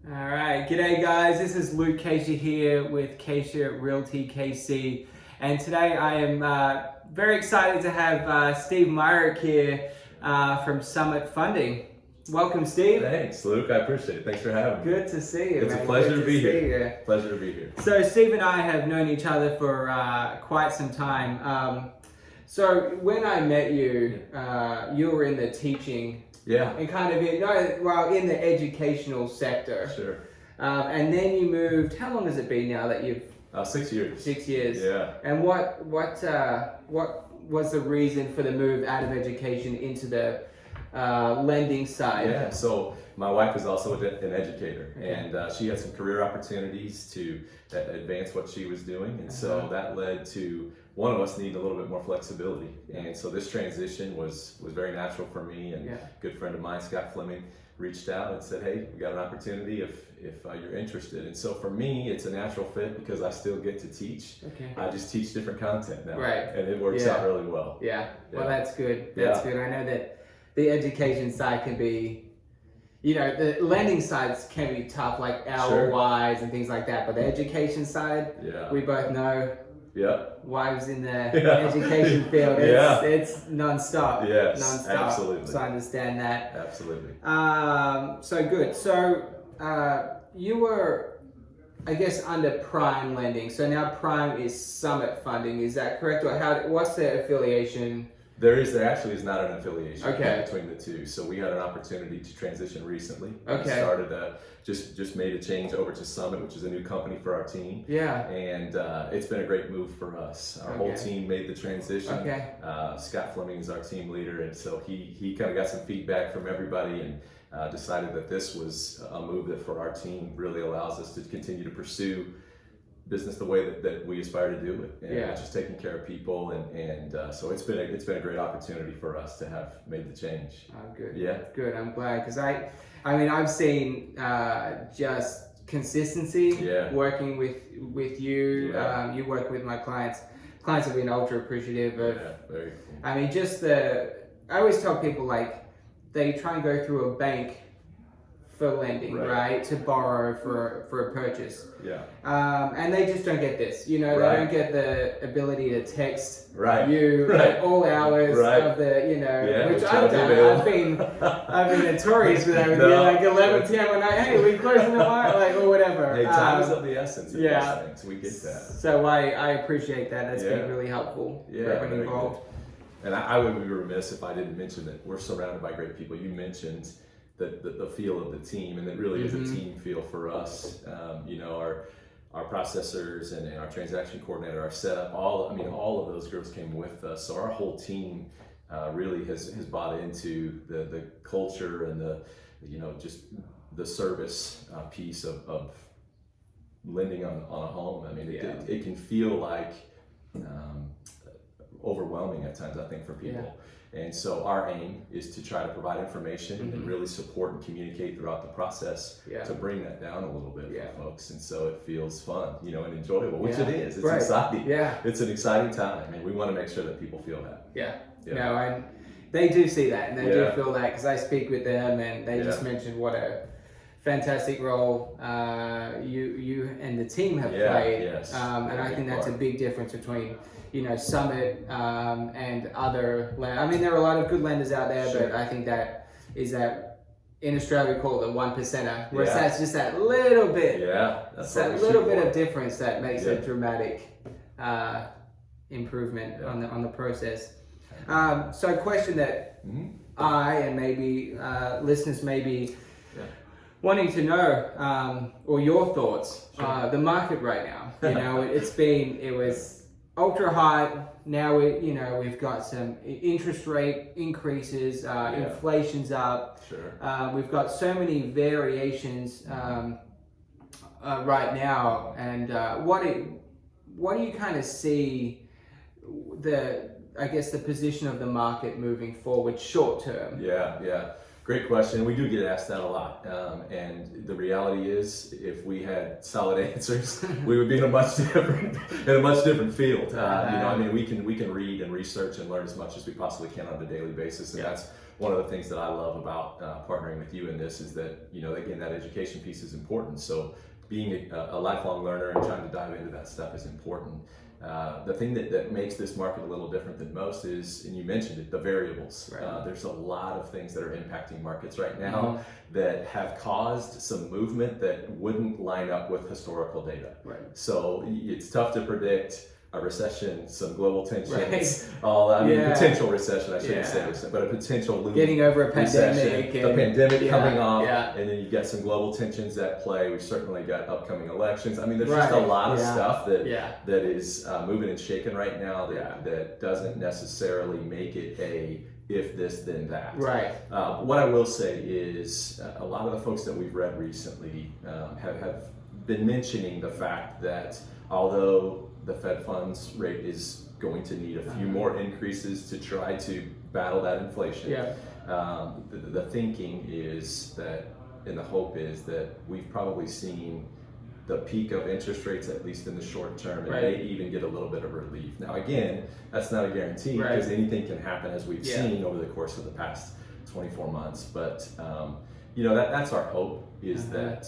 All right, g'day guys. This is Luke Cachia here with Cachia Realty KC, and today I am very excited to have Steve Myrick here from Summit Funding. Welcome, Steve. Thanks, Luke. I appreciate it. Thanks for having me. Good to see you. It's man. a pleasure Good to be see here. you. Pleasure to be here. So Steve and I have known each other for quite some time. So when I met you, you were in the teaching. Yeah. And kind of in the educational sector. Sure. And then you moved. How long has it been now that you've? 6 years. 6 years. Yeah. And what was the reason for the move out of education into the lending side? Yeah. So my wife is also an educator, and she had some career opportunities to advance what she was doing, and so that led to one of us needing a little bit more flexibility. And so this transition was very natural for me. And a good friend of mine, Scott Fleming, reached out and said, "Hey, we got an opportunity if you're interested." And so for me, it's a natural fit because I still get to teach. Okay. I just teach different content now, Right. and it works out really well. Yeah. Well, Yeah. that's good. That's good. I know that the education side can be, the lending sides can be tough, like hour-wise and things like that. But the education side, we both know. Yeah. Wives in the education field, it's non-stop. Yes, non-stop. absolutely. So I understand that. Absolutely. So good. So you were, I guess, under Prime Lending. So now Prime is Summit Funding. Is that correct? Or what's the affiliation? There actually is not an affiliation between the two. So we had an opportunity to transition recently. We started just made a change over to Summit, which is a new company for our team. Yeah. And it's been a great move for us. Our whole team made the transition. Scott Fleming is our team leader, and so he kind of got some feedback from everybody and decided that this was a move that for our team really allows us to continue to pursue business the way that we aspire to do it, and just taking care of people, and so it's been a great opportunity for us to have made the change. Oh, good. Yeah, good. I'm glad because I've seen just consistency working with you. You work with my clients. Clients have been ultra appreciative of. Yeah, very cool. I mean, I always tell people like they try and go through a bank for lending, right? To borrow for a purchase. Yeah. And they just don't get this. They don't get the ability to text you at all hours of the, which I've done. I've been notorious with that with you, like 11 p.m. at night. Hey, we closing the wire, or whatever. Hey, time is of the essence of these things. We get that. So I appreciate that. That's been really helpful for everyone involved. And I would be remiss if I didn't mention that we're surrounded by great people. You mentioned the feel of the team, and it really is a team feel for us. Our processors and our transaction coordinator, our setup, all of those groups came with us. So our whole team really has bought into the culture and just the service piece of lending on a home. I mean, it can feel like overwhelming at times, I think, for people. And so our aim is to try to provide information and really support and communicate throughout the process to bring that down a little bit for folks. And so it feels fun, and enjoyable, which it is. It's exciting. Yeah. It's an exciting time, and we want to make sure that people feel that. No, they do see that, and they do feel that, because I speak with them, and they just mentioned what a fantastic role you and the team have played. And I think that's a big difference between Summit and other lenders. There are a lot of good lenders out there, but I think that in Australia we call it the 1%er, where that's just that little bit, that's that little bit of difference that makes a dramatic improvement on the process. So a question that I and maybe listeners may be wanting to know, or your thoughts, the market right now. It was ultra high. Now we've got some interest rate increases. Inflation's up. We've got so many variations right now. And what do you kind of see the position of the market moving forward short term? Great question. We do get asked that a lot, and the reality is, if we had solid answers, we would be in a much different field. We can read and research and learn as much as we possibly can on a daily basis, and that's one of the things that I love about partnering with you in this is that, again, that education piece is important. So being a lifelong learner and trying to dive into that stuff is important. The thing that makes this market a little different than most is, and you mentioned it, the variables. Right. There's a lot of things that are impacting markets right now that have caused some movement that wouldn't line up with historical data. Right. So it's tough to predict a recession, some global tensions, Right. Potential recession, I shouldn't say recession, but a potential getting over a pandemic, the pandemic coming off, yeah. and then you've got some global tensions at play. We've certainly got upcoming elections. I mean, there's just a lot of stuff that is moving and shaking right now that doesn't necessarily make it a if this then that. Right. What I will say is a lot of the folks that we've read recently have been mentioning the fact that although the Fed funds rate is going to need a few more increases to try to battle that inflation. Yeah. The thinking is that, and the hope is that we've probably seen the peak of interest rates, at least in the short term, and may even get a little bit of relief. Now, again, that's not a guarantee because anything can happen, as we've seen over the course of the past 24 months. But that's our hope, is that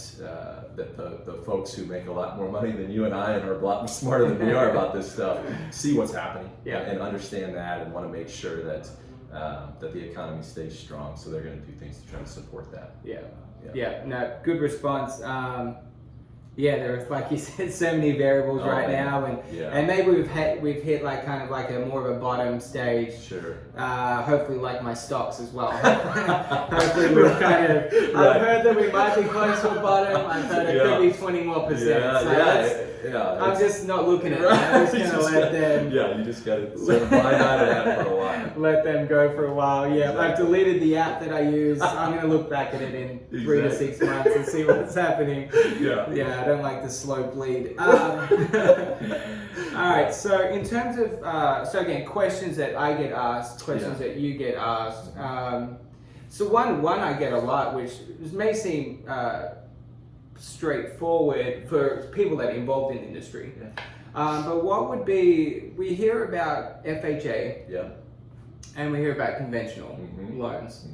the folks who make a lot more money than you and I and are a lot smarter than we are about this stuff see what's happening and understand that and want to make sure that the economy stays strong. So they're going to do things to try to support that. Yeah. No, good response. There's, like you said, so many variables now, and maybe we've hit like kind of like a more of a bottom stage. Sure. Hopefully, like my stocks as well. Hopefully, we've kind of. I've heard that we might be close to a bottom. I've heard it could be 20 more %. I'm just not looking at it. I'm just gonna let them. Yeah, you just gotta sort of buy out of that for a while. Let them go for a while. Yeah, I've deleted the app that I use. I'm gonna look back at it in 3 to 6 months and see what's happening. Yeah, I don't like the slow bleed. All right, so in terms of, so again, questions that I get asked, questions that you get asked. So one I get a lot, which may seem straightforward for people that are involved in the industry. But what would be, we hear about FHA and we hear about conventional loans.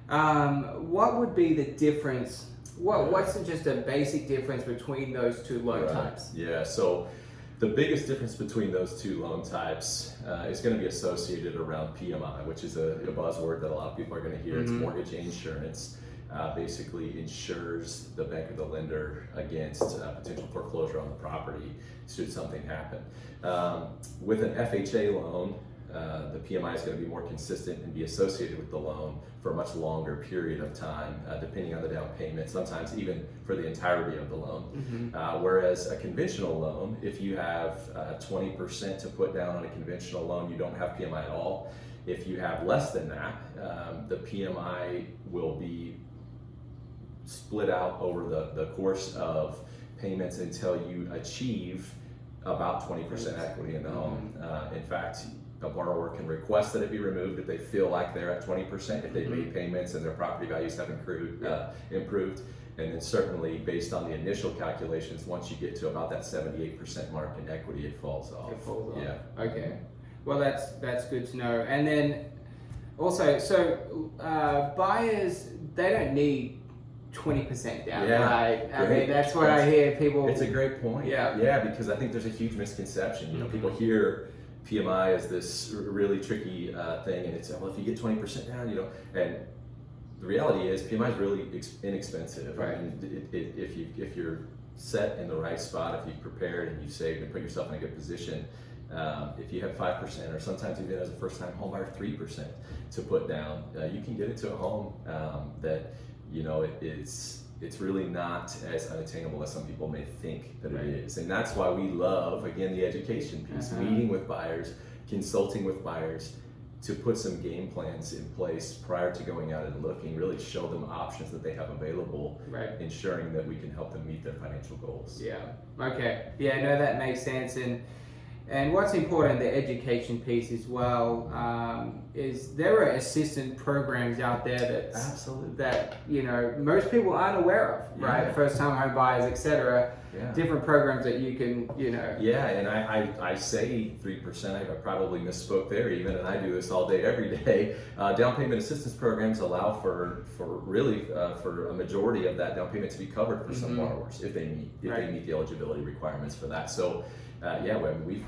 What would be the difference? What's just a basic difference between those two loan types? Yeah, so the biggest difference between those two loan types is going to be associated around PMI, which is a buzzword that a lot of people are going to hear. It's mortgage insurance. Basically insures the bank or the lender against potential foreclosure on the property should something happen. With an FHA loan, the PMI is going to be more consistent and be associated with the loan for a much longer period of time, depending on the down payment, sometimes even for the entirety of the loan. Whereas a conventional loan, if you have 20% to put down on a conventional loan, you don't have PMI at all. If you have less than that, the PMI will be split out over the course of payments until you achieve about 20% equity in the home. In fact, a borrower can request that it be removed if they feel like they're at 20%, if they've made payments and their property values have improved. And then certainly based on the initial calculations, once you get to about that 78% mark in equity, it falls off. It falls off. Yeah. Okay. Well, that's good to know. And then also, so buyers, they don't need 20% down, right? I mean, that's what I hear people. It's a great point. Yeah, because I think there's a huge misconception. People hear PMI as this really tricky thing, and it's, well, if you get 20% down, and the reality is PMI is really inexpensive. Right. I mean, if you're set in the right spot, if you've prepared and you've saved and put yourself in a good position, if you have 5%, or sometimes even as a first-time homebuyer 3% to put down, you can get into a home that it's really not as unattainable as some people may think that it is. And that's why we love, again, the education piece, meeting with buyers, consulting with buyers, to put some game plans in place prior to going out and looking, really show them options that they have available, ensuring that we can help them meet their financial goals. Yeah, okay. Yeah, no, that makes sense. And what's important, the education piece as well. there are assistant programs out there that most people aren't aware of, right? First time home buyers, etc. Different programs that you can, Yeah, and I say 3%. I probably misspoke there even, and I do this all day, every day. Down payment assistance programs allow for a majority of that down payment to be covered for some borrowers if they meet the eligibility requirements for that. So.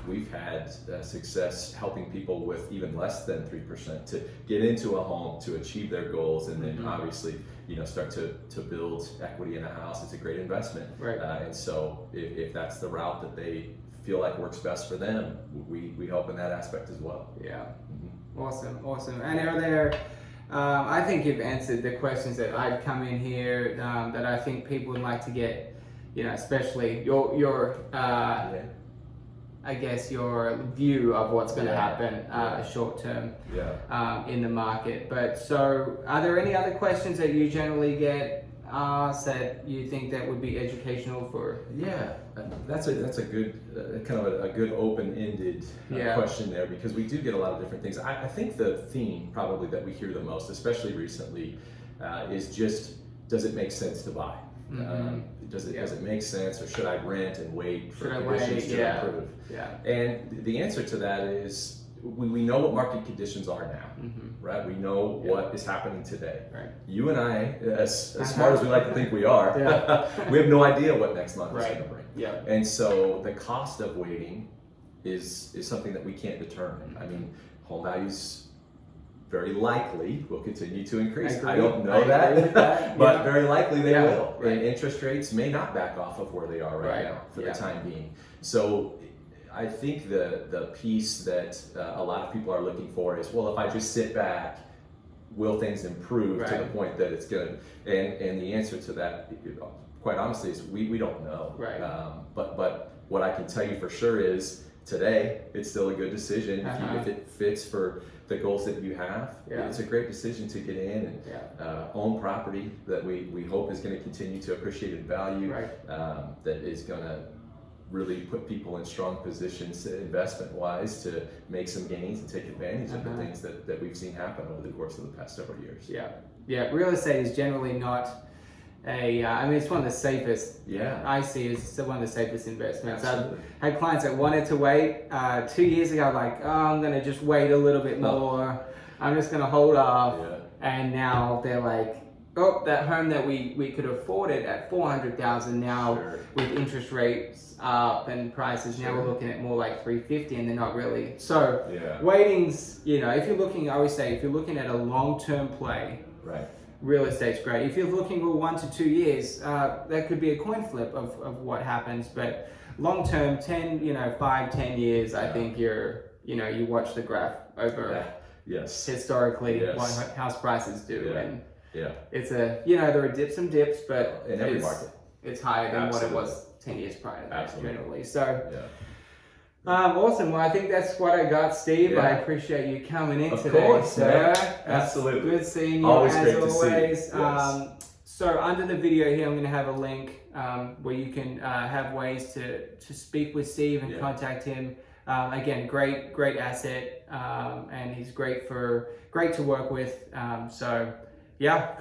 We've had success helping people with even less than 3% to get into a home, to achieve their goals, and then obviously start to build equity in a house. It's a great investment, right? And so if that's the route that they feel like works best for them, we help in that aspect as well. Yeah, awesome. And are there? I think you've answered the questions that I'd come in here that I think people would like to get, especially your I guess your view of what's going to happen short term in the market. But so, are there any other questions that you generally get asked that you think that would be educational for? Yeah, that's a good kind of a good open-ended question there, because we do get a lot of different things. I think the theme probably that we hear the most, especially recently, is just, does it make sense to buy? Does it make sense, or should I rent and wait for conditions to improve? And the answer to that is we know what market conditions are now, right? We know what is happening today. Right. You and I, as smart as we like to think we are, we have no idea what next month is going to bring. And so the cost of waiting is something that we can't determine. I mean, home values very likely will continue to increase. I don't know that, but very likely they will. Right. And interest rates may not back off of where they are right now for the time being. So I think the piece that a lot of people are looking for is, well, if I just sit back, will things improve to the point that it's good? And the answer to that, quite honestly, is we don't know. Right. But what I can tell you for sure is today it's still a good decision if it fits for the goals that you have. It's a great decision to get in and own property that we hope is going to continue to appreciate in value. That is going to really put people in strong positions investment-wise to make some gains and take advantage of the things that we've seen happen over the course of the past several years. Real estate is generally not it's one of the safest. I see it's one of the safest investments. Absolutely. I've had clients that wanted to wait 2 years ago, like, I'm going to just wait a little bit more. I'm just going to hold off. And now they're like, that home that we could afford it at $400,000 now with interest rates up and prices. Now we're looking at more like $350,000, and they're not really. So waiting's, if you're looking, I always say, if you're looking at a long-term play, real estate's great. If you're looking for 1 to 2 years, that could be a coin flip of what happens. But long term, 5-10 years, I think you watch the graph over historically what house prices do. And it's there are some dips, but in every market, it's higher than what it was 10 years prior to that generally. So. Awesome. Well, I think that's what I got, Steve. I appreciate you coming in today. Of course, sir. Absolutely. Good seeing you always as great always. To see. So under the video here, I'm going to have a link where you can have ways to speak with Steve and contact him. Again, great asset, and he's great to work with. So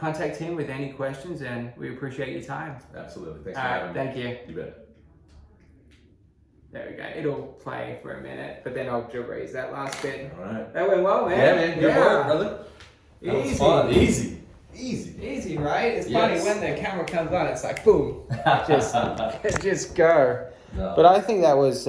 contact him with any questions, and we appreciate your time. Absolutely. Thanks for having me. Thank you. You bet. There we go. It'll play for a minute, but then I'll erase that last bit. All right. That went well, man. Yeah, man. Good work, brother. That was fun. Easy, right? It's funny when the camera comes on, it's like boom, just go. No. But I think that was